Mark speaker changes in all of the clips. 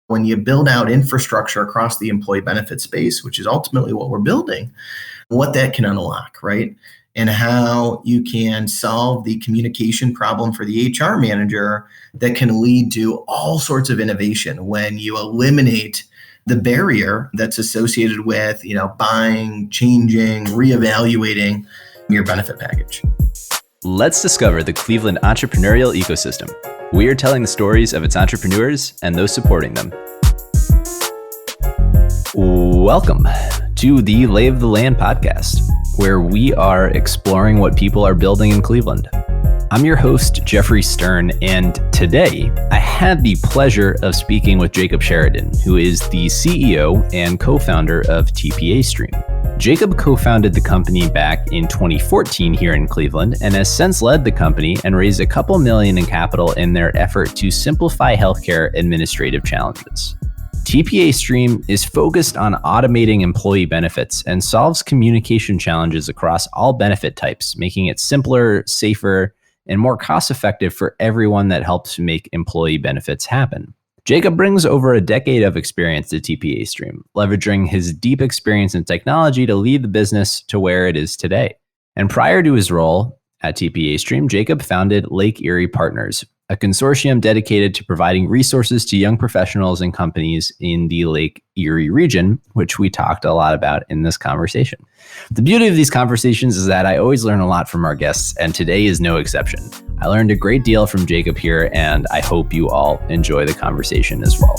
Speaker 1: When you build out infrastructure across the employee benefit space, which is ultimately what we're building, what that can unlock, right? And how you can solve the communication problem for the HR manager that can lead to all sorts of innovation when you eliminate the barrier that's associated with, buying, changing, reevaluating your benefit package.
Speaker 2: Let's discover the Cleveland entrepreneurial ecosystem. We are telling the stories of its entrepreneurs and those supporting them. Welcome to the Lay of the Land podcast, where we are exploring what people are building in Cleveland. I'm your host, Jeffrey Stern, and today I had the pleasure of speaking with Jacob Sheridan, who is the CEO and co-founder of TPA Stream. Jacob co-founded the company back in 2014 here in Cleveland and has since led the company and raised a couple million in capital in their effort to simplify healthcare administrative challenges. TPA Stream is focused on automating employee benefits and solves communication challenges across all benefit types, making it simpler, safer, and more cost-effective for everyone that helps make employee benefits happen. Jacob brings over a decade of experience to TPA Stream, leveraging his deep experience in technology to lead the business to where it is today. And prior to his role at TPA Stream, Jacob founded Lake Erie Partners, a consortium dedicated to providing resources to young professionals and companies in the Lake Erie region, which we talked a lot about in this conversation. The beauty of these conversations is that I always learn a lot from our guests, and today is no exception. I learned a great deal from Jacob here, and I hope you all enjoy the conversation as well.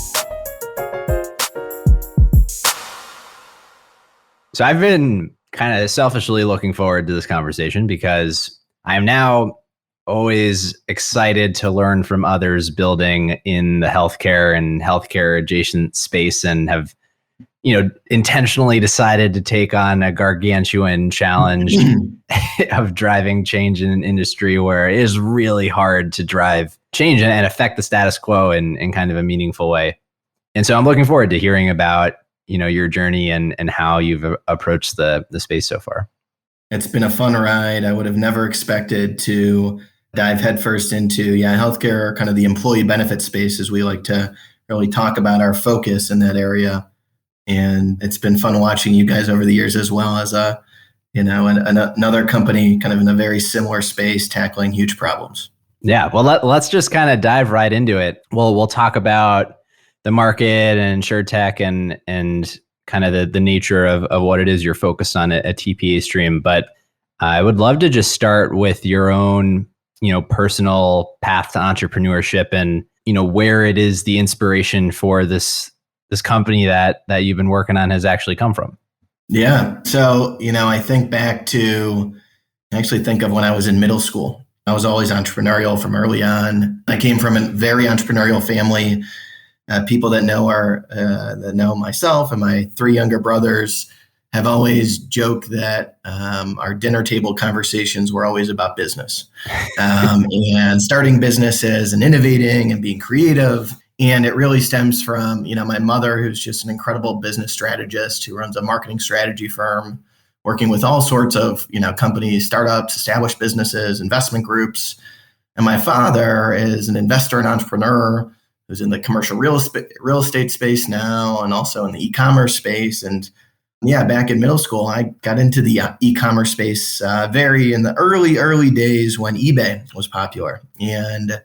Speaker 2: So I've been kind of selfishly looking forward to this conversation because I am now always excited to learn from others building in the healthcare and healthcare adjacent space, and have, intentionally decided to take on a gargantuan challenge of driving change in an industry where it is really hard to drive change and affect the status quo in kind of a meaningful way. And so I'm looking forward to hearing about, your journey and how you've approached the space so far.
Speaker 1: It's been a fun ride. I would have never expected to dive headfirst into healthcare, kind of the employee benefit space, as we like to really talk about our focus in that area. And it's been fun watching you guys over the years, as well as another company kind of in a very similar space tackling huge problems.
Speaker 2: Yeah, well, let's just kind of dive right into it. We'll talk about the market and insurtech and kind of the nature of what it is you're focused on at TPA Stream. But I would love to just start with your own personal path to entrepreneurship and, where it is the inspiration for this company that you've been working on has actually come from.
Speaker 1: Yeah. So, I think back to, I actually think of when I was in middle school. I was always entrepreneurial from early on. I came from a very entrepreneurial family. People that know myself and my three younger brothers have always joked that our dinner table conversations were always about business and starting businesses and innovating and being creative. And it really stems from, my mother, who's just an incredible business strategist who runs a marketing strategy firm, working with all sorts of, companies, startups, established businesses, investment groups. And my father is an investor and entrepreneur who's in the commercial real estate space now, and also in the e-commerce space. And back in middle school, I got into the e-commerce space very in the early days when eBay was popular. And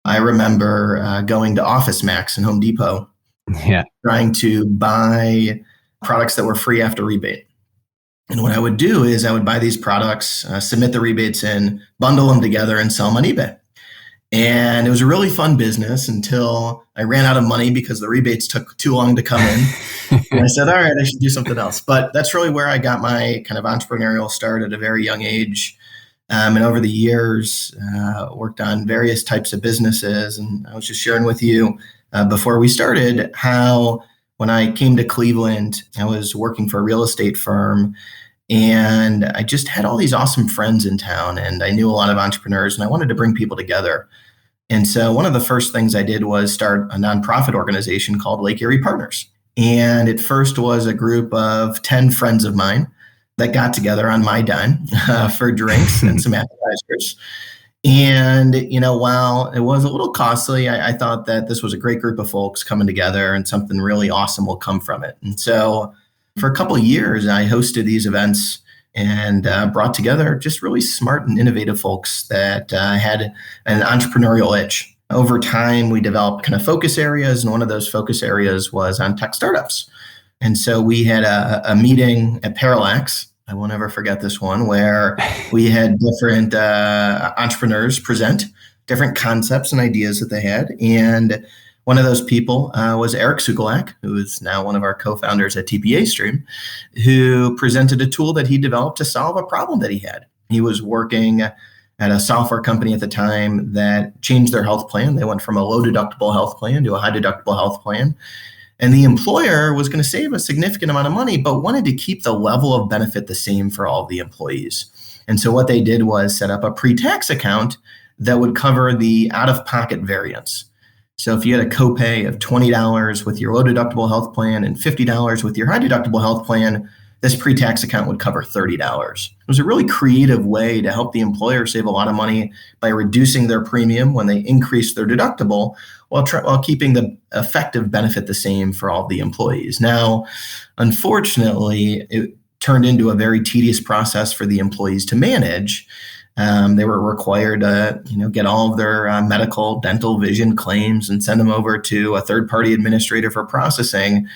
Speaker 1: I remember going to Office Max and Home Depot, trying to buy products that were free after rebate. And what I would do is I would buy these products, submit the rebates in, bundle them together, and sell them on eBay. And it was a really fun business until I ran out of money because the rebates took too long to come in. And I said, all right, I should do something else. But that's really where I got my kind of entrepreneurial start at a very young age. And over the years, worked on various types of businesses. And I was just sharing with you before we started how when I came to Cleveland, I was working for a real estate firm. And I just had all these awesome friends in town, and I knew a lot of entrepreneurs, and I wanted to bring people together. And so one of the first things I did was start a nonprofit organization called Lake Erie Partners. And it first was a group of 10 friends of mine that got together on my dime for drinks and some appetizers. And, while it was a little costly, I thought that this was a great group of folks coming together and something really awesome will come from it. And so for a couple of years, I hosted these events and brought together just really smart and innovative folks that had an entrepreneurial itch. Over time, we developed kind of focus areas, and one of those focus areas was on tech startups. And so we had a meeting at Parallax. I won't ever forget this one, where we had different entrepreneurs present different concepts and ideas that they had. And one of those people was Eric Sukulak, who is now one of our co-founders at TPA Stream, who presented a tool that he developed to solve a problem that he had. He was working at a software company at the time that changed their health plan. They went from a low deductible health plan to a high deductible health plan. And the employer was going to save a significant amount of money, but wanted to keep the level of benefit the same for all of the employees. And so what they did was set up a pre-tax account that would cover the out-of-pocket variance. So if you had a copay of $20 with your low deductible health plan and $50 with your high deductible health plan, this pre-tax account would cover $30. It was a really creative way to help the employer save a lot of money by reducing their premium when they increased their deductible, while keeping the effective benefit the same for all the employees. Now, unfortunately, it turned into a very tedious process for the employees to manage. They were required to, get all of their medical, dental, vision claims and send them over to a third-party administrator for processing.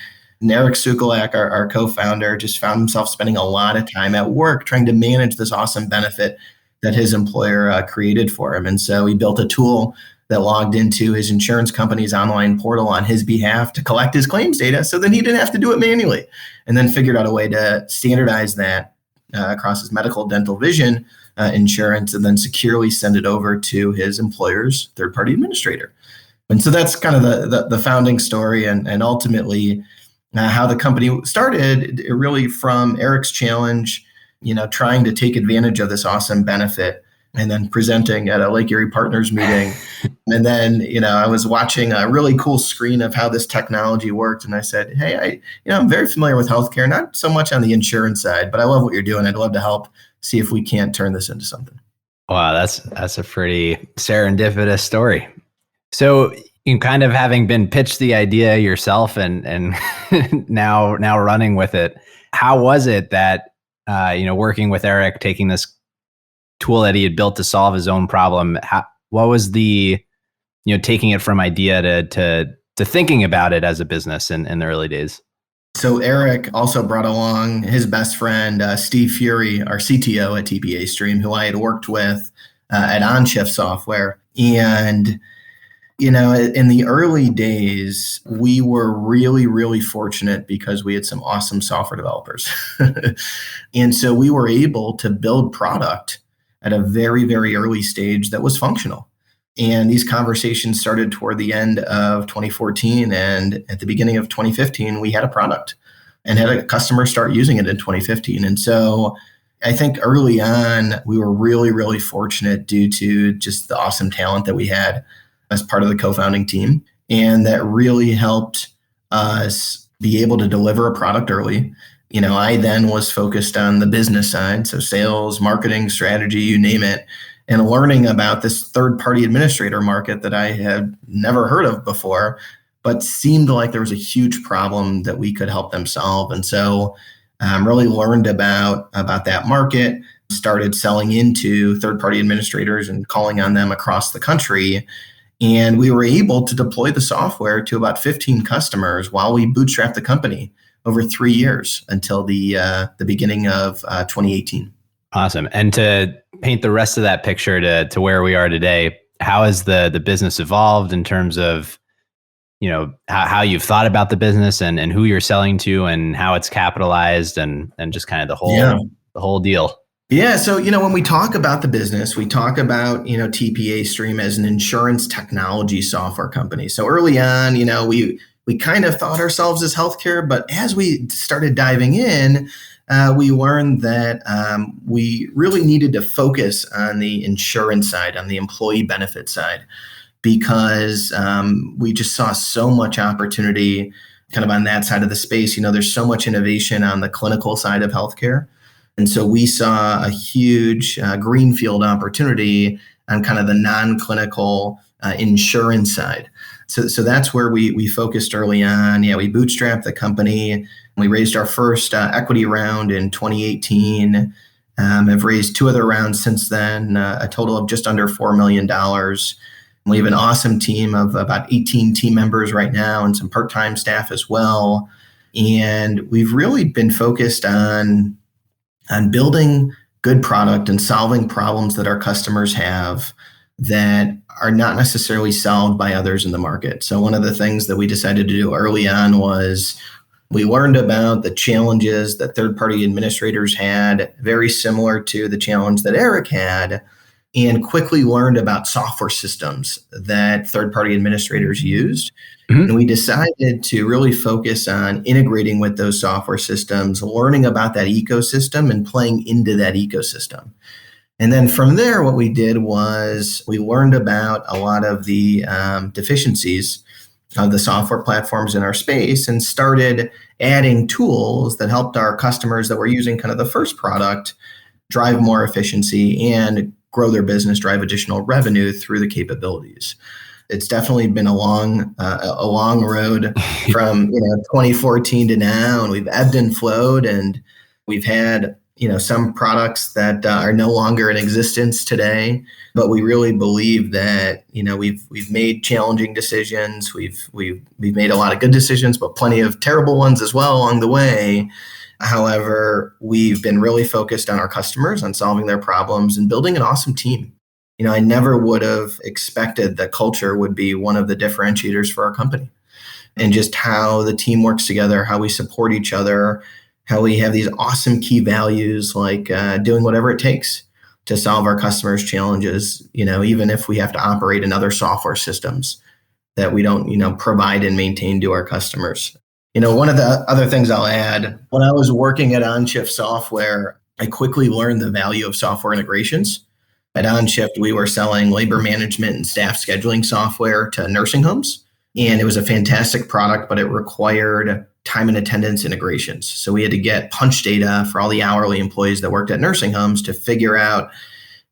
Speaker 1: And Eric Sukulak, our co-founder, just found himself spending a lot of time at work trying to manage this awesome benefit that his employer created for him. And so he built a tool that logged into his insurance company's online portal on his behalf to collect his claims data, so then he didn't have to do it manually, and then figured out a way to standardize that across his medical, dental, vision insurance, and then securely send it over to his employer's third-party administrator. And so that's kind of the founding story, and ultimately how the company started, really from Eric's challenge, trying to take advantage of this awesome benefit, and then presenting at a Lake Erie Partners meeting. And then, I was watching a really cool screen of how this technology worked. And I said, hey, I'm very familiar with healthcare, not so much on the insurance side, but I love what you're doing. I'd love to help see if we can't turn this into something.
Speaker 2: Wow, that's a pretty serendipitous story. So you kind of having been pitched the idea yourself and now running with it, how was it that, working with Eric, taking this tool that he had built to solve his own problem, what was the, taking it from idea to thinking about it as a business in the early days?
Speaker 1: So Eric also brought along his best friend, Steve Fury, our CTO at TPA Stream, who I had worked with at OnShift software. And, in the early days, we were really, really fortunate because we had some awesome software developers. And so we were able to build product at a very, very early stage that was functional. And these conversations started toward the end of 2014. And at the beginning of 2015, we had a product and had a customer start using it in 2015. And so I think early on, we were really, really fortunate due to just the awesome talent that we had as part of the co-founding team. And that really helped us be able to deliver a product early. I then was focused on the business side, so sales, marketing, strategy, you name it, and learning about this third-party administrator market that I had never heard of before, but seemed like there was a huge problem that we could help them solve. And so really learned about that market, started selling into third-party administrators and calling on them across the country. And we were able to deploy the software to about 15 customers while we bootstrapped the company over 3 years until the beginning of 2018.
Speaker 2: Awesome. And to paint the rest of that picture to where we are today, how has the business evolved in terms of, how you've thought about the business and who you're selling to and how it's capitalized and just kind of the whole deal?
Speaker 1: Yeah. So, when we talk about the business, we talk about, TPA Stream as an insurance technology software company. So early on, we kind of thought ourselves as healthcare, but as we started diving in, we learned that we really needed to focus on the insurance side, on the employee benefit side, because we just saw so much opportunity kind of on that side of the space. There's so much innovation on the clinical side of healthcare. And so we saw a huge greenfield opportunity on kind of the non-clinical insurance side. So that's where we focused early on. Yeah, we bootstrapped the company. We raised our first equity round in 2018. Have raised two other rounds since then, a total of just under $4 million. We have an awesome team of about 18 team members right now and some part-time staff as well. And we've really been focused on building good product and solving problems that our customers have that are not necessarily solved by others in the market. So one of the things that we decided to do early on was we learned about the challenges that third-party administrators had, very similar to the challenge that Eric had, and quickly learned about software systems that third-party administrators used. Mm-hmm. And we decided to really focus on integrating with those software systems, learning about that ecosystem and playing into that ecosystem. And then from there, what we did was we learned about a lot of the deficiencies of the software platforms in our space and started adding tools that helped our customers that were using kind of the first product drive more efficiency and grow their business, drive additional revenue through the capabilities. It's definitely been a long road from 2014 to now, and we've ebbed and flowed, and we've had some products that are no longer in existence today. But we really believe that we've made challenging decisions. We've made a lot of good decisions, but plenty of terrible ones as well along the way. However, we've been really focused on our customers, on solving their problems, and building an awesome team. I never would have expected that culture would be one of the differentiators for our company, and just how the team works together, how we support each other, how we have these awesome key values like doing whatever it takes to solve our customers' challenges, even if we have to operate in other software systems that we don't, provide and maintain to our customers. One of the other things I'll add, when I was working at OnShift Software, I quickly learned the value of software integrations. At OnShift, we were selling labor management and staff scheduling software to nursing homes. And it was a fantastic product, but it required time and attendance integrations. So we had to get punch data for all the hourly employees that worked at nursing homes to figure out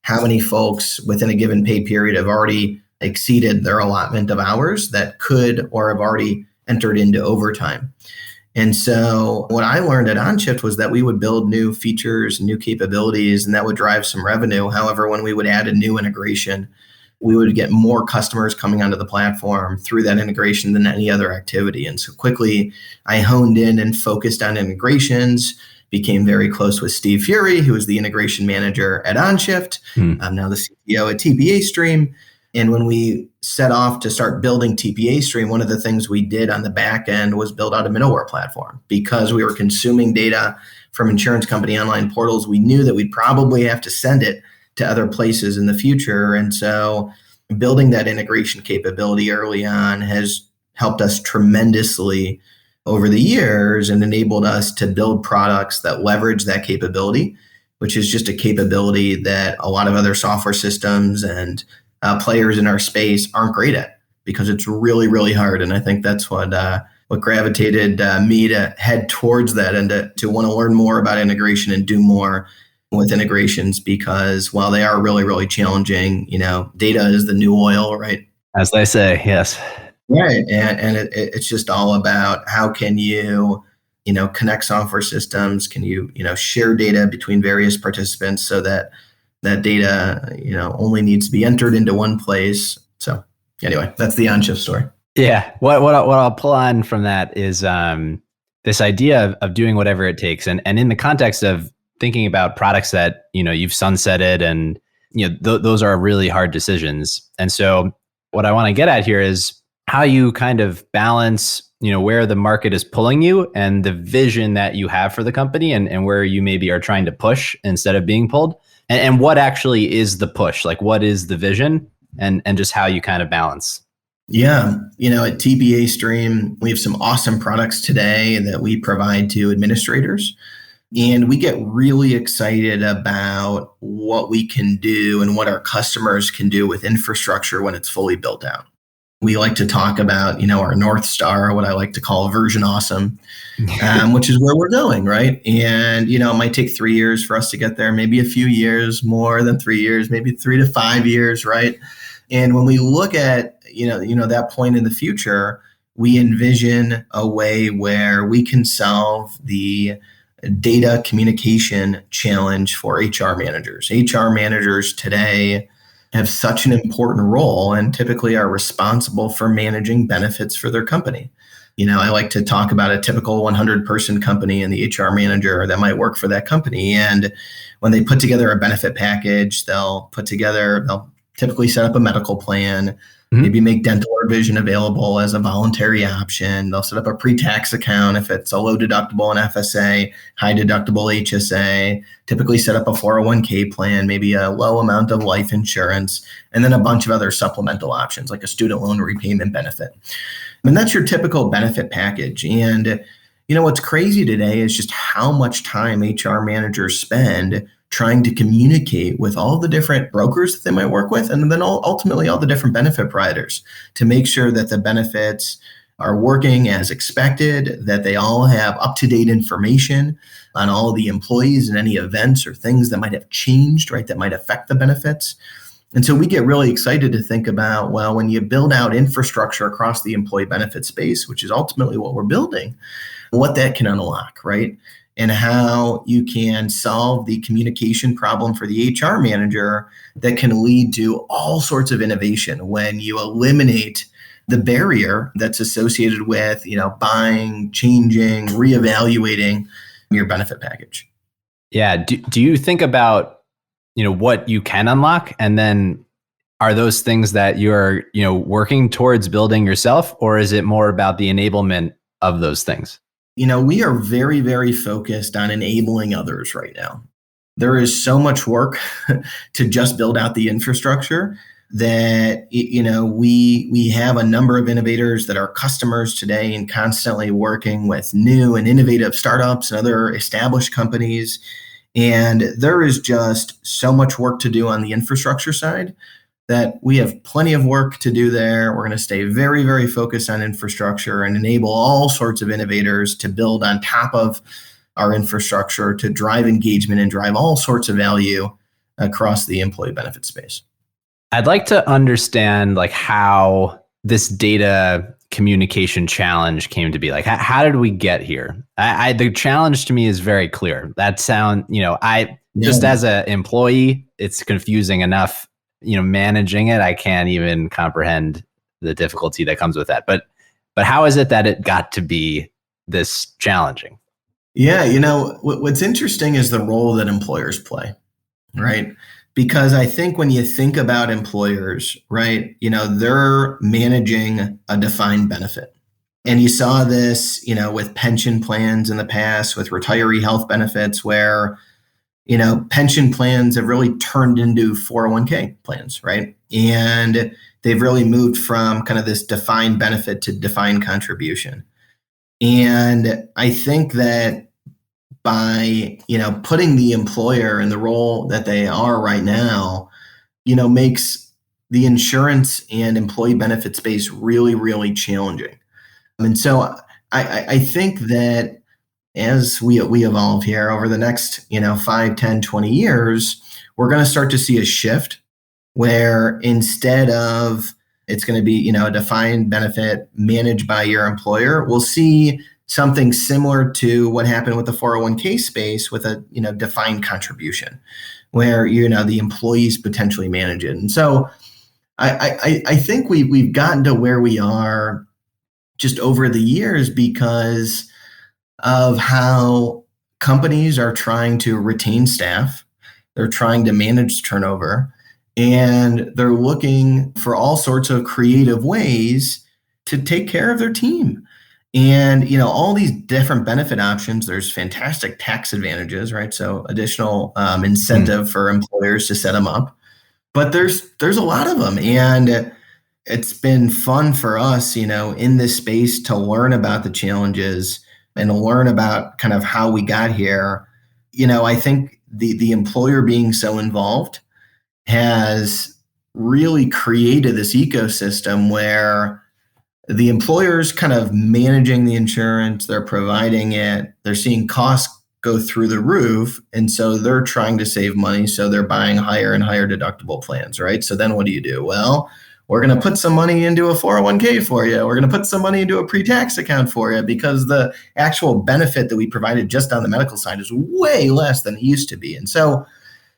Speaker 1: how many folks within a given pay period have already exceeded their allotment of hours that could or have already entered into overtime. And so what I learned at OnShift was that we would build new features, new capabilities, and that would drive some revenue. However, when we would add a new integration, we would get more customers coming onto the platform through that integration than any other activity. And so quickly, I honed in and focused on integrations, became very close with Steve Fury, who was the integration manager at OnShift. I'm now the CEO at TPA Stream. And when we set off to start building TPA Stream, one of the things we did on the back end was build out a middleware platform. Because we were consuming data from insurance company online portals, we knew that we'd probably have to send it to other places in the future. And so building that integration capability early on has helped us tremendously over the years and enabled us to build products that leverage that capability, which is just a capability that a lot of other software systems and players in our space aren't great at, because it's really, really hard. And I think that's what gravitated me to head towards that and to want to learn more about integration and do more with integrations, because while they are really, really challenging, data is the new oil, right?
Speaker 2: As they say, yes.
Speaker 1: Right. And it's just all about how can you, connect software systems? Can you, share data between various participants so that that data, only needs to be entered into one place. So anyway, that's the OnShift story.
Speaker 2: Yeah. What I'll pull on from that is this idea of doing whatever it takes. And in the context of thinking about products that, you've sunsetted and, those are really hard decisions. And so what I want to get at here is how you kind of balance, where the market is pulling you and the vision that you have for the company and where you maybe are trying to push instead of being pulled. And what actually is the push? Like, what is the vision and just how you kind of balance?
Speaker 1: Yeah. At TPA Stream, we have some awesome products today that we provide to administrators. And we get really excited about what we can do and what our customers can do with infrastructure when it's fully built out. We like to talk about, our North Star, what I like to call version awesome, which is where we're going, right? And, it might take 3 years for us to get there, maybe a few years, more than 3 years, maybe 3 to 5 years, right? And when we look at, that point in the future, we envision a way where we can solve the data communication challenge for HR managers. HR managers today have such an important role and typically are responsible for managing benefits for their company. I like to talk about a typical 100-person company and the HR manager that might work for that company. And when they put together a benefit package, they'll typically set up a medical plan, maybe make dental or vision available as a voluntary option. They'll set up a pre-tax account if it's a low deductible and FSA, high deductible HSA, typically set up a 401k plan, maybe a low amount of life insurance, and then a bunch of other supplemental options like a student loan repayment benefit. And that's your typical benefit package. And what's crazy today is just how much time HR managers spend trying to communicate with all the different brokers that they might work with, and then ultimately all the different benefit providers to make sure that the benefits are working as expected, that they all have up-to-date information on all the employees and any events or things that might have changed, right, that might affect the benefits. And so we get really excited to think about, well, when you build out infrastructure across the employee benefit space, which is ultimately what we're building, what that can unlock, right? And how you can solve the communication problem for the HR manager that can lead to all sorts of innovation when you eliminate the barrier that's associated with, buying, changing, reevaluating your benefit package.
Speaker 2: Yeah. Do you think about, what you can unlock? And then are those things that you're, working towards building yourself, or is it more about the enablement of those things?
Speaker 1: We are very, very focused on enabling others right now. There is so much work to just build out the infrastructure that, we have a number of innovators that are customers today and constantly working with new and innovative startups and other established companies. And there is just so much work to do on the infrastructure side that we have plenty of work to do there. We're going to stay very, very focused on infrastructure and enable all sorts of innovators to build on top of our infrastructure to drive engagement and drive all sorts of value across the employee benefit space.
Speaker 2: I'd like to understand how this data communication challenge came to be. How did we get here? The challenge to me is very clear. Just as an employee, it's confusing enough. Managing it, I can't even comprehend the difficulty that comes with that. But how is it that it got to be this challenging?
Speaker 1: Yeah, what's interesting is the role that employers play, right? Because I think when you think about employers, right, they're managing a defined benefit. And you saw this, with pension plans in the past, with retiree health benefits, where pension plans have really turned into 401k plans, right? And they've really moved from kind of this defined benefit to defined contribution. And I think that by, putting the employer in the role that they are right now, makes the insurance and employee benefit space really, really challenging. And so I think that as we evolve here over the next, 5, 10, 20 years, we're going to start to see a shift where instead of it's going to be, a defined benefit managed by your employer, we'll see something similar to what happened with the 401k space with a, defined contribution where, the employees potentially manage it. And so I think we've gotten to where we are just over the years because of how companies are trying to retain staff. They're trying to manage turnover, and they're looking for all sorts of creative ways to take care of their team. And, all these different benefit options, there's fantastic tax advantages, right? So additional incentive for employers to set them up. But there's a lot of them. And it's been fun for us, in this space to learn about the challenges and to learn about kind of how we got here. I think the employer being so involved has really created this ecosystem where the employer's kind of managing the insurance, they're providing it, they're seeing costs go through the roof. And so they're trying to save money. So they're buying higher and higher deductible plans, right? So then what do? Well, we're going to put some money into a 401k for you. We're going to put some money into a pre-tax account for you because the actual benefit that we provided just on the medical side is way less than it used to be. And so,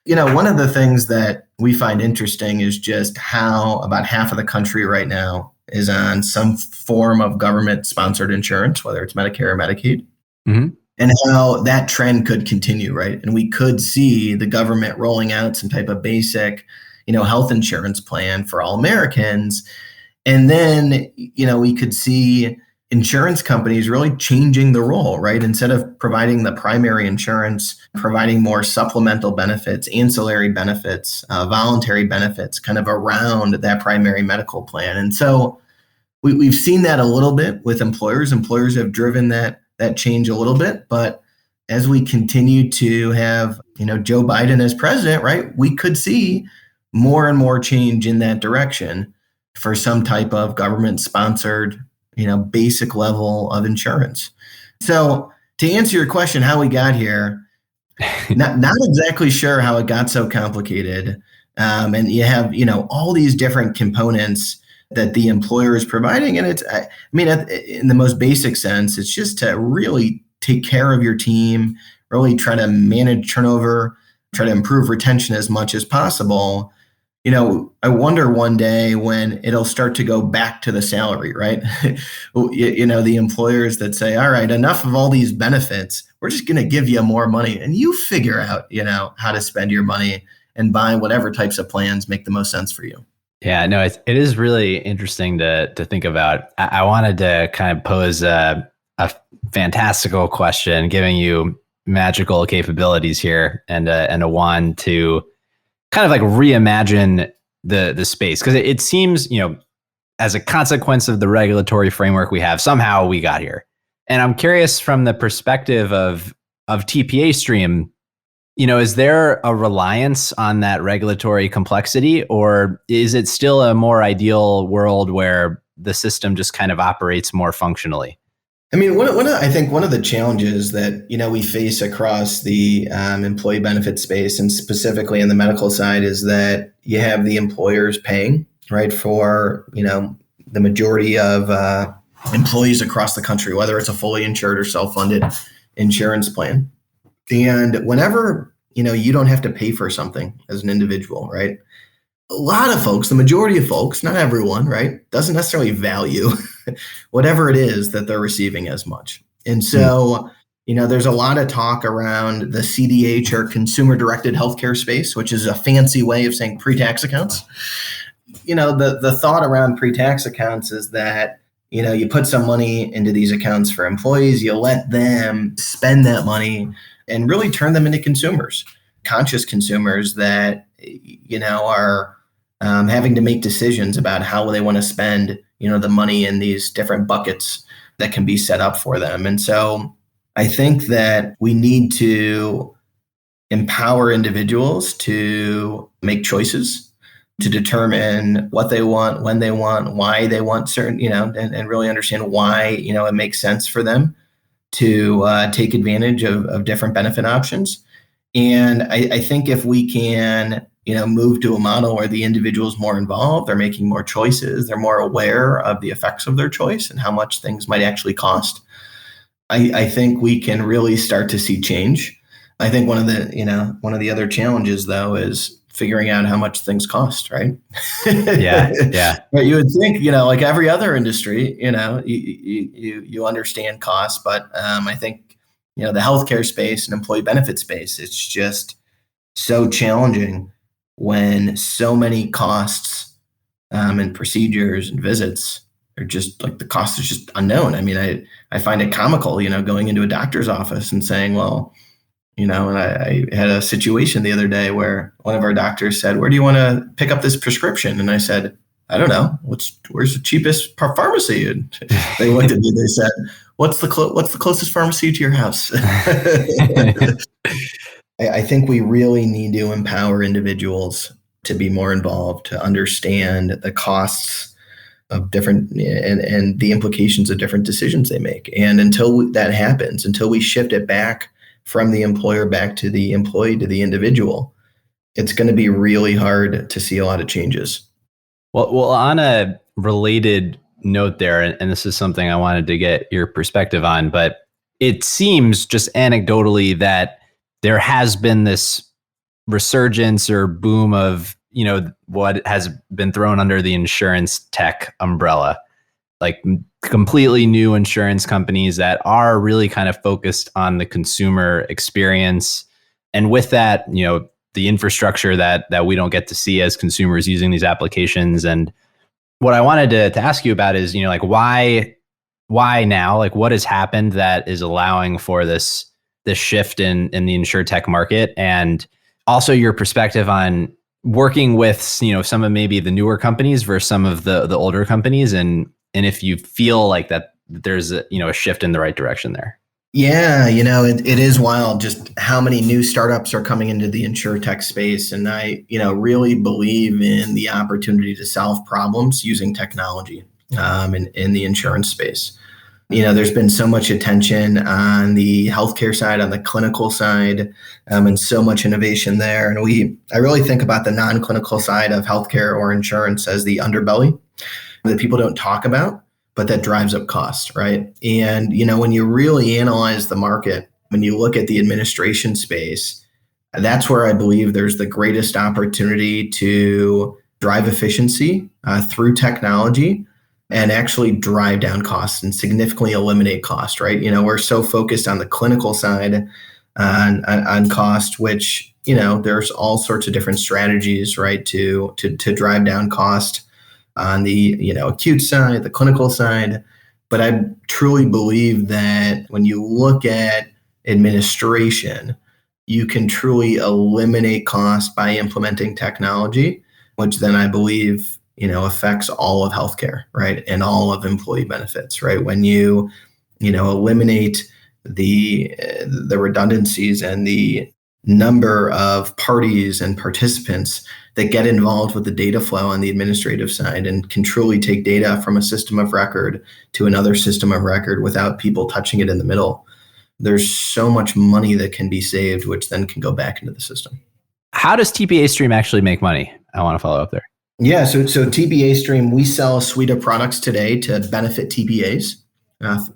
Speaker 1: one of the things that we find interesting is just how about half of the country right now is on some form of government-sponsored insurance, whether it's Medicare or Medicaid, and how that trend could continue, right? And we could see the government rolling out some type of basic, health insurance plan for all Americans. And then, we could see insurance companies really changing the role, right? Instead of providing the primary insurance, providing more supplemental benefits, ancillary benefits, voluntary benefits kind of around that primary medical plan. And so we've seen that a little bit with employers. Employers have driven that change a little bit. But as we continue to have, Joe Biden as president, right, we could see more and more change in that direction for some type of government-sponsored basic level of insurance. So to answer your question, how we got here, not exactly sure how it got so complicated. And you have, all these different components that the employer is providing. And it's, in the most basic sense, it's just to really take care of your team, really try to manage turnover, try to improve retention as much as possible. I wonder one day when it'll start to go back to the salary, right? The employers that say, all right, enough of all these benefits, we're just going to give you more money and you figure out, how to spend your money and buy whatever types of plans make the most sense for you.
Speaker 2: Yeah, no, it is really interesting to think about. I wanted to kind of pose a fantastical question, giving you magical capabilities here and a wand to kind of like reimagine the space, because it seems, as a consequence of the regulatory framework we have, somehow we got here. And I'm curious from the perspective of TPA Stream, is there a reliance on that regulatory complexity, or is it still a more ideal world where the system just kind of operates more functionally?
Speaker 1: I think one of the challenges that, we face across the employee benefit space, and specifically in the medical side, is that you have the employers paying, right, for, the majority of employees across the country, whether it's a fully insured or self-funded insurance plan. And whenever, you don't have to pay for something as an individual, right? A lot of folks, the majority of folks, not everyone, right, doesn't necessarily value whatever it is that they're receiving as much. And so, there's a lot of talk around the CDH, or consumer directed healthcare space, which is a fancy way of saying pre-tax accounts. The thought around pre-tax accounts is that, you put some money into these accounts for employees, you let them spend that money and really turn them into consumers, conscious consumers that, are having to make decisions about how they want to spend, the money in these different buckets that can be set up for them. And so I think that we need to empower individuals to make choices, to determine what they want, when they want, why they want certain, and really understand why, it makes sense for them to take advantage of different benefit options. And I think if we can, move to a model where the individual is more involved, they're making more choices, they're more aware of the effects of their choice and how much things might actually cost, I think we can really start to see change. I think one of the other challenges, though, is figuring out how much things cost, right?
Speaker 2: Yeah.
Speaker 1: But you would think, like every other industry, you understand costs, but I think, the healthcare space and employee benefit space, it's just so challenging when so many costs and procedures and visits are just like, the cost is just unknown. I find it comical, going into a doctor's office and saying, well, and I had a situation the other day where one of our doctors said, where do you want to pick up this prescription? And I said, I don't know. Where's the cheapest pharmacy? And they looked at me, they said, what's the closest pharmacy to your house? I think we really need to empower individuals to be more involved, to understand the costs of different and the implications of different decisions they make. And until that happens, until we shift it back from the employer back to the employee, to the individual, it's going to be really hard to see a lot of changes.
Speaker 2: Well, on a related note there, and this is something I wanted to get your perspective on, but it seems just anecdotally that there has been this resurgence or boom of, what has been thrown under the insurance tech umbrella, like completely new insurance companies that are really kind of focused on the consumer experience. And with that, the infrastructure that we don't get to see as consumers using these applications. And what I wanted to ask you about is, why now? Like, what has happened that is allowing for this shift in the insurtech market? And also your perspective on working with, some of maybe the newer companies versus some of the older companies, and if you feel like that there's a shift in the right direction there.
Speaker 1: Yeah, it is wild just how many new startups are coming into the insurtech space. And I, really believe in the opportunity to solve problems using technology in the insurance space. There's been so much attention on the healthcare side, on the clinical side, and so much innovation there. And I really think about the non-clinical side of healthcare or insurance as the underbelly that people don't talk about, but that drives up costs, right? And, when you really analyze the market, when you look at the administration space, that's where I believe there's the greatest opportunity to drive efficiency through technology and actually drive down costs and significantly eliminate cost, right? We're so focused on the clinical side on cost, which, there's all sorts of different strategies, right, to drive down cost on the acute side, the clinical side. But I truly believe that when you look at administration, you can truly eliminate cost by implementing technology, which then I believe affects all of healthcare, right, and all of employee benefits, right? When you eliminate the redundancies and the number of parties and participants that get involved with the data flow on the administrative side and can truly take data from a system of record to another system of record without people touching it in the middle. There's so much money that can be saved, which then can go back into the system.
Speaker 2: How does TPA Stream actually make money? I want to follow up there.
Speaker 1: Yeah, so TPA Stream, we sell a suite of products today to benefit TPAs,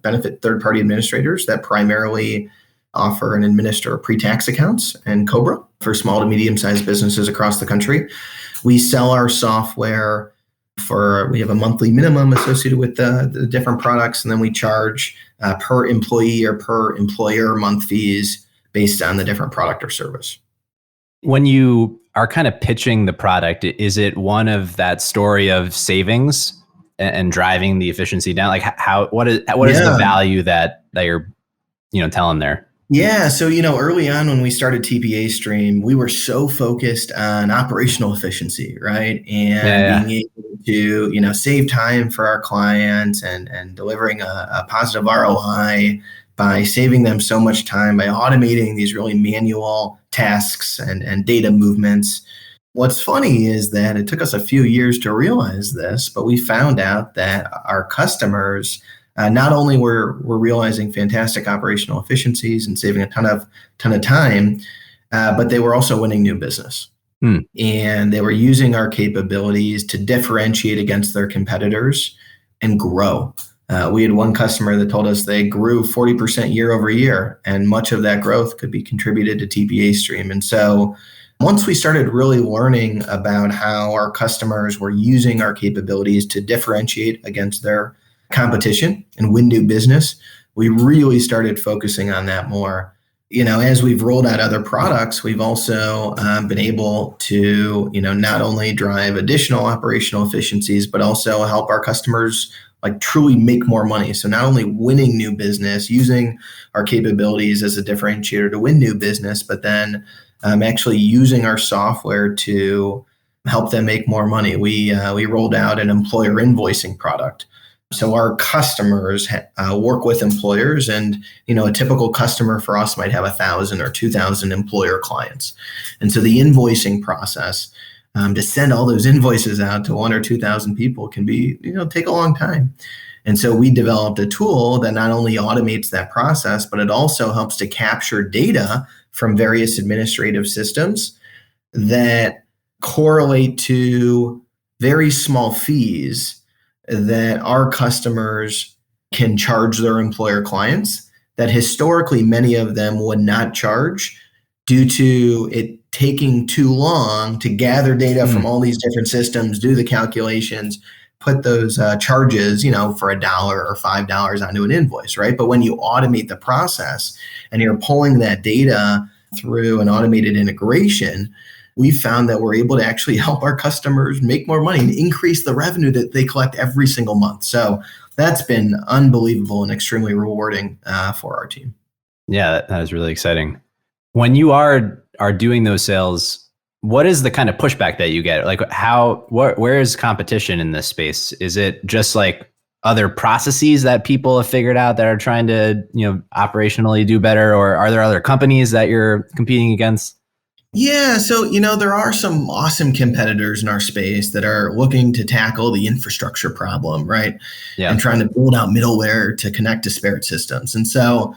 Speaker 1: benefit third-party administrators that primarily offer and administer pre-tax accounts and COBRA for small to medium-sized businesses across the country. We sell our software we have a monthly minimum associated with the different products, and then we charge per employee or per employer month fees based on the different product or service.
Speaker 2: When you are kind of pitching the product, is it one of that story of savings and driving the efficiency down? Like what is the value that you're telling there?
Speaker 1: Yeah. So, early on when we started TPA Stream, we were so focused on operational efficiency, right? And being able to, save time for our clients and delivering a positive ROI by saving them so much time, by automating these really manual tasks and data movements. What's funny is that it took us a few years to realize this, but we found out that our customers not only were realizing fantastic operational efficiencies and saving a ton of time, but they were also winning new business. And they were using our capabilities to differentiate against their competitors and grow. We had one customer that told us they grew 40% year over year, and much of that growth could be contributed to TPA Stream. And so once we started really learning about how our customers were using our capabilities to differentiate against their competition and win new business, we really started focusing on that more. As we've rolled out other products, we've also been able to, not only drive additional operational efficiencies, but also help our customers truly make more money. So not only winning new business, using our capabilities as a differentiator to win new business, but then actually using our software to help them make more money. We rolled out an employer invoicing product. So our customers work with employers, and a typical customer for us might have 1,000 or 2,000 employer clients. And so the invoicing process to send all those invoices out to 1 or 2,000 people can be, take a long time. And so we developed a tool that not only automates that process, but it also helps to capture data from various administrative systems that correlate to very small fees that our customers can charge their employer clients that historically many of them would not charge due to it taking too long to gather data from all these different systems, do the calculations, put those charges, for $1 or $5 onto an invoice, right? But when you automate the process and you're pulling that data through an automated integration, we found that we're able to actually help our customers make more money and increase the revenue that they collect every single month. So that's been unbelievable and extremely rewarding for our team.
Speaker 2: Yeah, that is really exciting. When you are doing those sales, what is the kind of pushback that you get? Like where is competition in this space? Is it just like other processes that people have figured out that are trying to, operationally do better? Or are there other companies that you're competing against?
Speaker 1: Yeah. So, there are some awesome competitors in our space that are looking to tackle the infrastructure problem, right?
Speaker 2: Yeah.
Speaker 1: And trying to build out middleware to connect disparate systems. And so,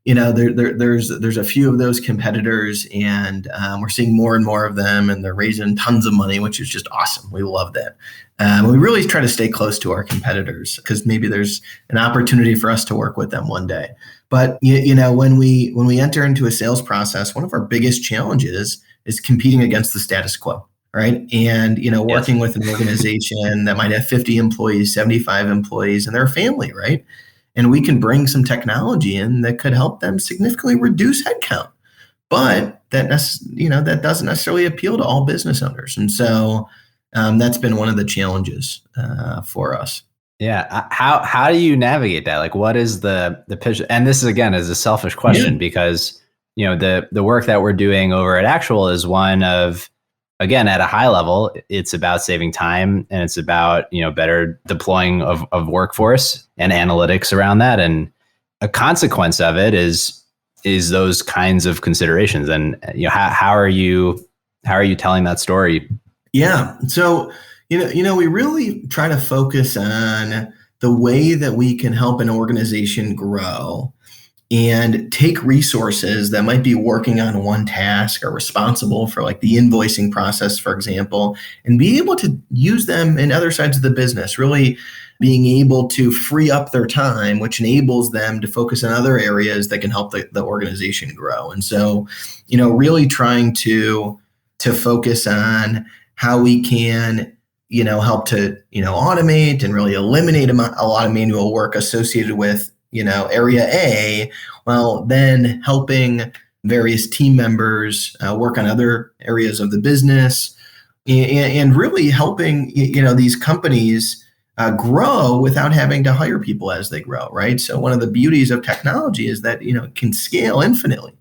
Speaker 1: there's a few of those competitors, and we're seeing more and more of them, and they're raising tons of money, which is just awesome. We love that. We really try to stay close to our competitors because maybe there's an opportunity for us to work with them one day. But when we enter into a sales process, one of our biggest challenges is competing against the status quo, right? And working with an organization that might have 50 employees, 75 employees, and their family, right? And we can bring some technology in that could help them significantly reduce headcount. But that doesn't necessarily appeal to all business owners. And so that's been one of the challenges for us.
Speaker 2: Yeah. How do you navigate that? Like, what is the pitch? And this is, again, is a selfish question because, the work that we're doing over at Actual is one of, again, at a high level, it's about saving time and it's about, better deploying of workforce and analytics around that. And a consequence of it is those kinds of considerations. And, how are you telling that story?
Speaker 1: Yeah. So, we really try to focus on the way that we can help an organization grow and take resources that might be working on one task or responsible for like the invoicing process, for example, and be able to use them in other sides of the business, really being able to free up their time, which enables them to focus on other areas that can help the organization grow. And so, really trying to focus on how we can help to, automate and really eliminate a lot of manual work associated with, area A, while then helping various team members work on other areas of the business and really helping, these companies grow without having to hire people as they grow, right? So one of the beauties of technology is that, it can scale infinitely.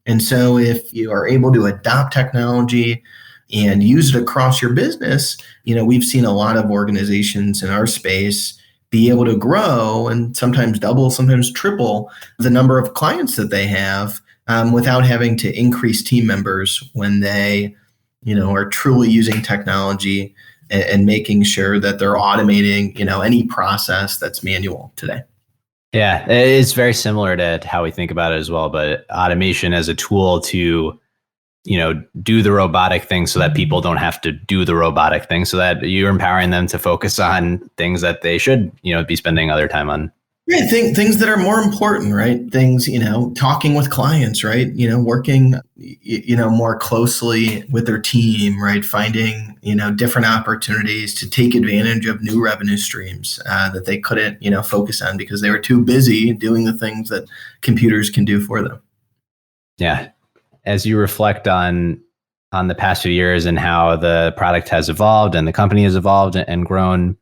Speaker 1: And so if you are able to adopt technology and use it across your business, we've seen a lot of organizations in our space be able to grow and sometimes double, sometimes triple the number of clients that they have without having to increase team members when they, are truly using technology and making sure that they're automating, any process that's manual today.
Speaker 2: Yeah, it's very similar to how we think about it as well, but automation as a tool to do the robotic thing so that people don't have to do the robotic thing, so that you're empowering them to focus on things that they should, be spending other time on.
Speaker 1: Yeah, things that are more important, right? Things, talking with clients, right? Working, more closely with their team, right? Finding, different opportunities to take advantage of new revenue streams that they couldn't, focus on because they were too busy doing the things that computers can do for them.
Speaker 2: Yeah. As you reflect on the past few years and how the product has evolved and the company has evolved and grown,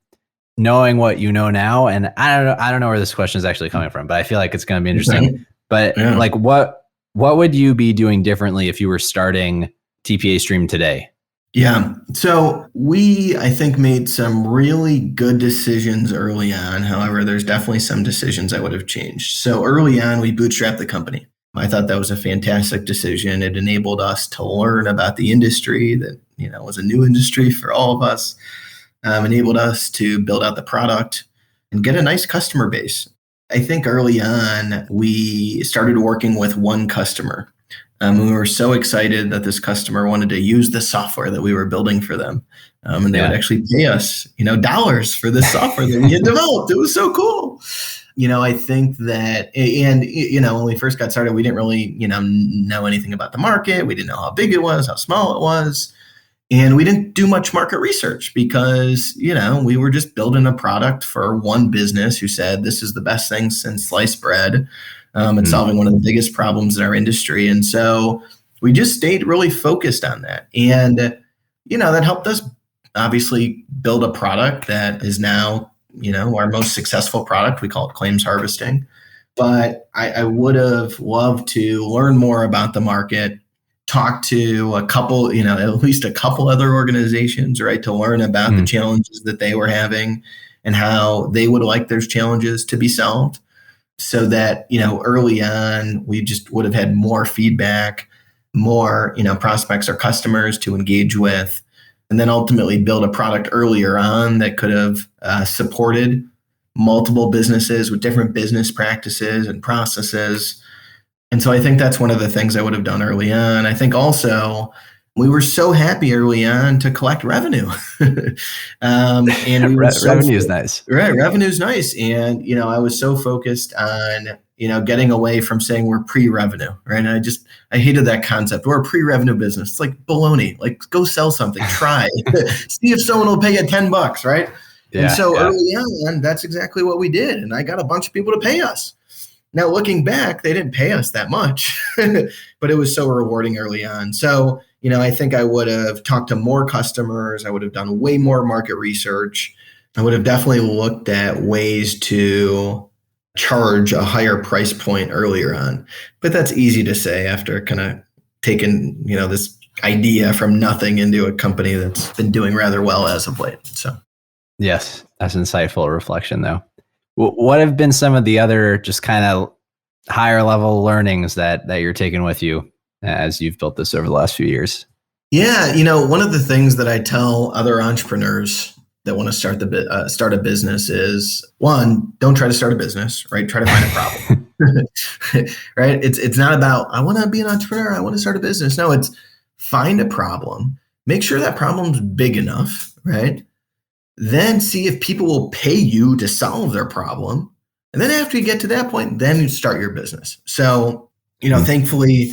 Speaker 2: knowing what you know now, and I don't know where this question is actually coming from, but I feel like it's going to be interesting. Okay. But like, what would you be doing differently if you were starting TPA Stream today?
Speaker 1: Yeah. So I think, made some really good decisions early on. However, there's definitely some decisions I would have changed. So early on, we bootstrapped the company. I thought that was a fantastic decision. It enabled us to learn about the industry that was a new industry for all of us, enabled us to build out the product and get a nice customer base. I think early on, we started working with one customer. We were so excited that this customer wanted to use the software that we were building for them. And they would actually pay us, dollars for this software that we had developed. It was so cool. I think that, and, when we first got started, we didn't really, know anything about the market. We didn't know how big it was, how small it was. And we didn't do much market research because, we were just building a product for one business who said, this is the best thing since sliced bread. And solving one of the biggest problems in our industry. And so we just stayed really focused on that. And, that helped us obviously build a product that is now, our most successful product. We call it claims harvesting. But I would have loved to learn more about the market, talk to a couple, at least a couple other organizations, right, to learn about the challenges that they were having and how they would like those challenges to be solved. So that, early on, we just would have had more feedback, more, prospects or customers to engage with, and then ultimately build a product earlier on that could have supported multiple businesses with different business practices and processes. And so I think that's one of the things I would have done early on. I think also we were so happy early on to collect revenue. And
Speaker 2: revenue is nice.
Speaker 1: Right. Revenue is nice. And, I was so focused on, getting away from saying we're pre-revenue, right? And I hated that concept. We're a pre-revenue business. It's like baloney. Like, go sell something, try, see if someone will pay you $10, right? Yeah, and so early on, that's exactly what we did. And I got a bunch of people to pay us. Now, looking back, they didn't pay us that much, but it was so rewarding early on. So, I think I would have talked to more customers. I would have done way more market research. I would have definitely looked at ways to charge a higher price point earlier on. But that's easy to say after kind of taking, this idea from nothing into a company that's been doing rather well as of late. So,
Speaker 2: yes, that's insightful reflection, though. What have been some of the other just kind of higher level learnings that you're taking with you as you've built this over the last few years?
Speaker 1: Yeah, one of the things that I tell other entrepreneurs that want to start a business is, one, don't try to start a business, right? Try to find a problem, right? It's not about, I want to be an entrepreneur, I want to start a business. No, it's find a problem, make sure that problem's big enough, right? Then see if people will pay you to solve their problem. And then after you get to that point, then you start your business. So, thankfully,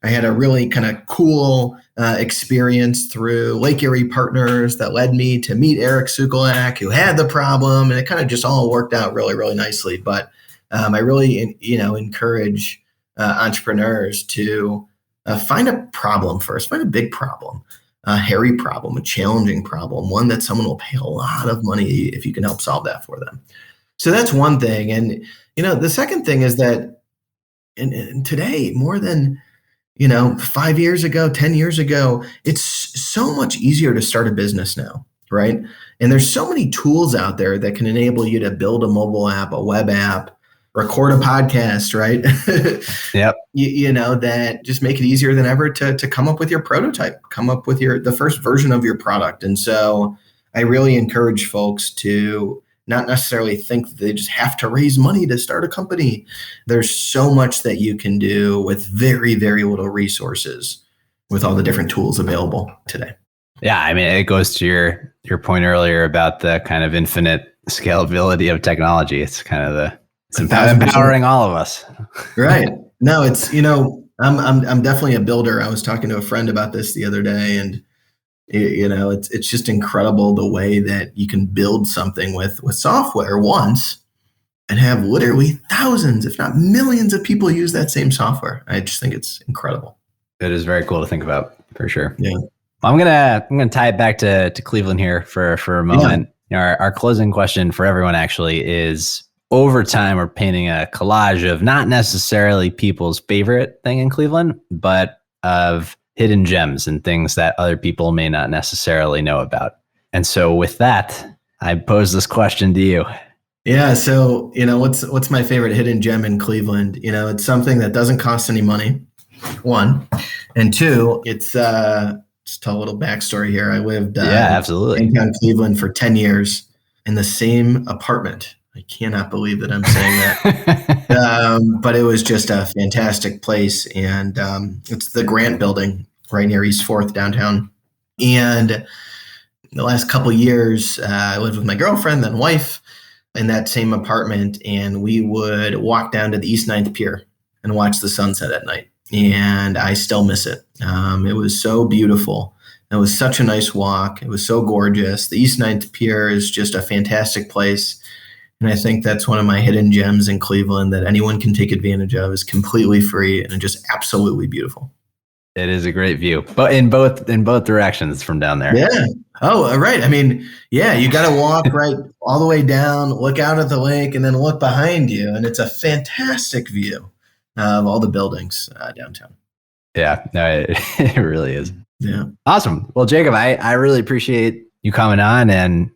Speaker 1: I had a really kind of cool experience through Lake Erie Partners that led me to meet Eric Sukulak, who had the problem, and it kind of just all worked out really, really nicely. But I really, encourage entrepreneurs to find a problem first, find a big problem, a hairy problem, a challenging problem, one that someone will pay a lot of money if you can help solve that for them. So that's one thing. And, the second thing is that and today, more than 5 years ago, 10 years ago, it's so much easier to start a business now, right? And there's so many tools out there that can enable you to build a mobile app, a web app, record a podcast, right?
Speaker 2: Yep.
Speaker 1: That just make it easier than ever to come up with your prototype, come up with the first version of your product. And so I really encourage folks to not necessarily think that they just have to raise money to start a company. There's so much that you can do with very, very little resources with all the different tools available today.
Speaker 2: Yeah, I mean, it goes to your point earlier about the kind of infinite scalability of technology. It's kind of it's empowering all of us.
Speaker 1: Right. No, it's, I'm definitely a builder. I was talking to a friend about this the other day, and it's just incredible the way that you can build something with software once and have literally thousands, if not millions of people use that same software. I just think it's incredible.
Speaker 2: It is very cool to think about, for sure.
Speaker 1: Yeah.
Speaker 2: I'm gonna tie it back to Cleveland here for a moment. Yeah. Our closing question for everyone actually is, over time, we're painting a collage of not necessarily people's favorite thing in Cleveland, but of hidden gems and things that other people may not necessarily know about. And so with that, I pose this question to you.
Speaker 1: Yeah. So, what's my favorite hidden gem in Cleveland? It's something that doesn't cost any money, one. And two, it's Just tell a little backstory here. I lived
Speaker 2: absolutely.
Speaker 1: in downtown Cleveland for 10 years in the same apartment. I cannot believe that I'm saying that. But it was just a fantastic place. And it's the Grant Building right near East 4th downtown. And the last couple of years, I lived with my girlfriend, then wife, in that same apartment. And we would walk down to the East 9th Pier and watch the sunset at night. And I still miss it. It was so beautiful. It was such a nice walk. It was so gorgeous. The East 9th Pier is just a fantastic place. And I think that's one of my hidden gems in Cleveland that anyone can take advantage of. It's completely free and just absolutely beautiful.
Speaker 2: It is a great view, but in both directions from down there.
Speaker 1: Yeah. Oh, right. I mean, yeah, you got to walk right all the way down, look out at the lake, and then look behind you. And it's a fantastic view of all the buildings downtown.
Speaker 2: Yeah, no, it really is.
Speaker 1: Yeah.
Speaker 2: Awesome. Well, Jacob, I really appreciate you coming on and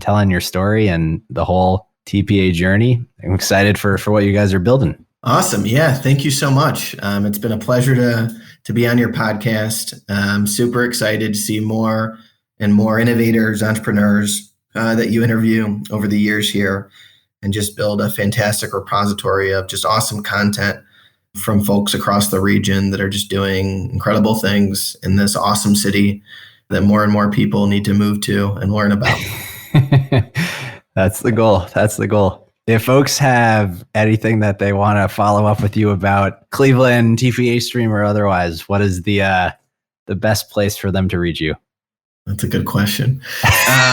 Speaker 2: telling your story and the whole TPA journey. I'm excited for what you guys are building.
Speaker 1: Awesome. Yeah. Thank you so much. It's been a pleasure to be on your podcast. I'm super excited to see more and more innovators, entrepreneurs that you interview over the years here, and just build a fantastic repository of just awesome content from folks across the region that are just doing incredible things in this awesome city that more and more people need to move to and learn about.
Speaker 2: That's the goal. If folks have anything that they want to follow up with you about Cleveland, TPA Stream, or otherwise, what is the best place for them to reach you?
Speaker 1: That's a good question.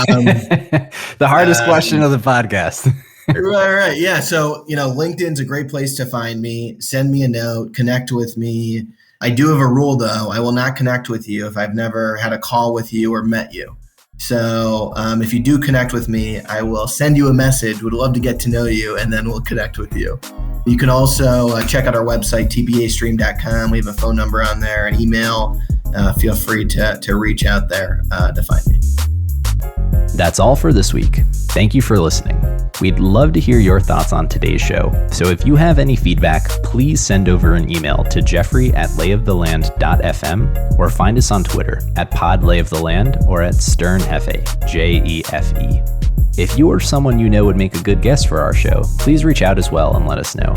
Speaker 2: The hardest question of the podcast.
Speaker 1: Right. Yeah. So, LinkedIn's a great place to find me. Send me a note, connect with me. I do have a rule, though. I will not connect with you if I've never had a call with you or met you. So if you do connect with me, I will send you a message. Would love to get to know you, and then we'll connect with you. You can also check out our website, tpastream.com. We have a phone number on there, an email. Feel free to reach out there to find me.
Speaker 2: That's all for this week. Thank you for listening. We'd love to hear your thoughts on today's show. So if you have any feedback, please send over an email to jeffrey@layoftheland.fm or find us on Twitter @podlayoftheland or @sternhefe, JEFE. If you or someone you know would make a good guest for our show, please reach out as well and let us know.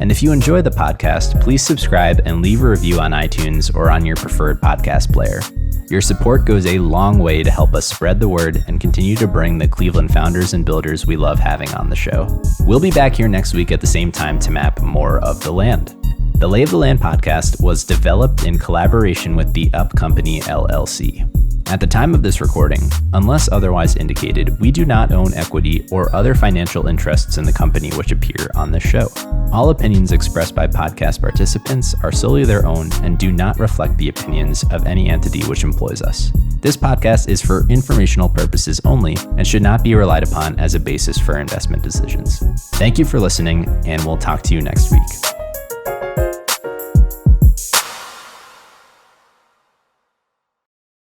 Speaker 2: And if you enjoy the podcast, please subscribe and leave a review on iTunes or on your preferred podcast player. Your support goes a long way to help us spread the word and continue to bring the Cleveland founders and builders we love having on the show. We'll be back here next week at the same time to map more of the land. The Lay of the Land podcast was developed in collaboration with the Up Company LLC. At the time of this recording, unless otherwise indicated, we do not own equity or other financial interests in the company which appear on this show. All opinions expressed by podcast participants are solely their own and do not reflect the opinions of any entity which employs us. This podcast is for informational purposes only and should not be relied upon as a basis for investment decisions. Thank you for listening, and we'll talk to you next week.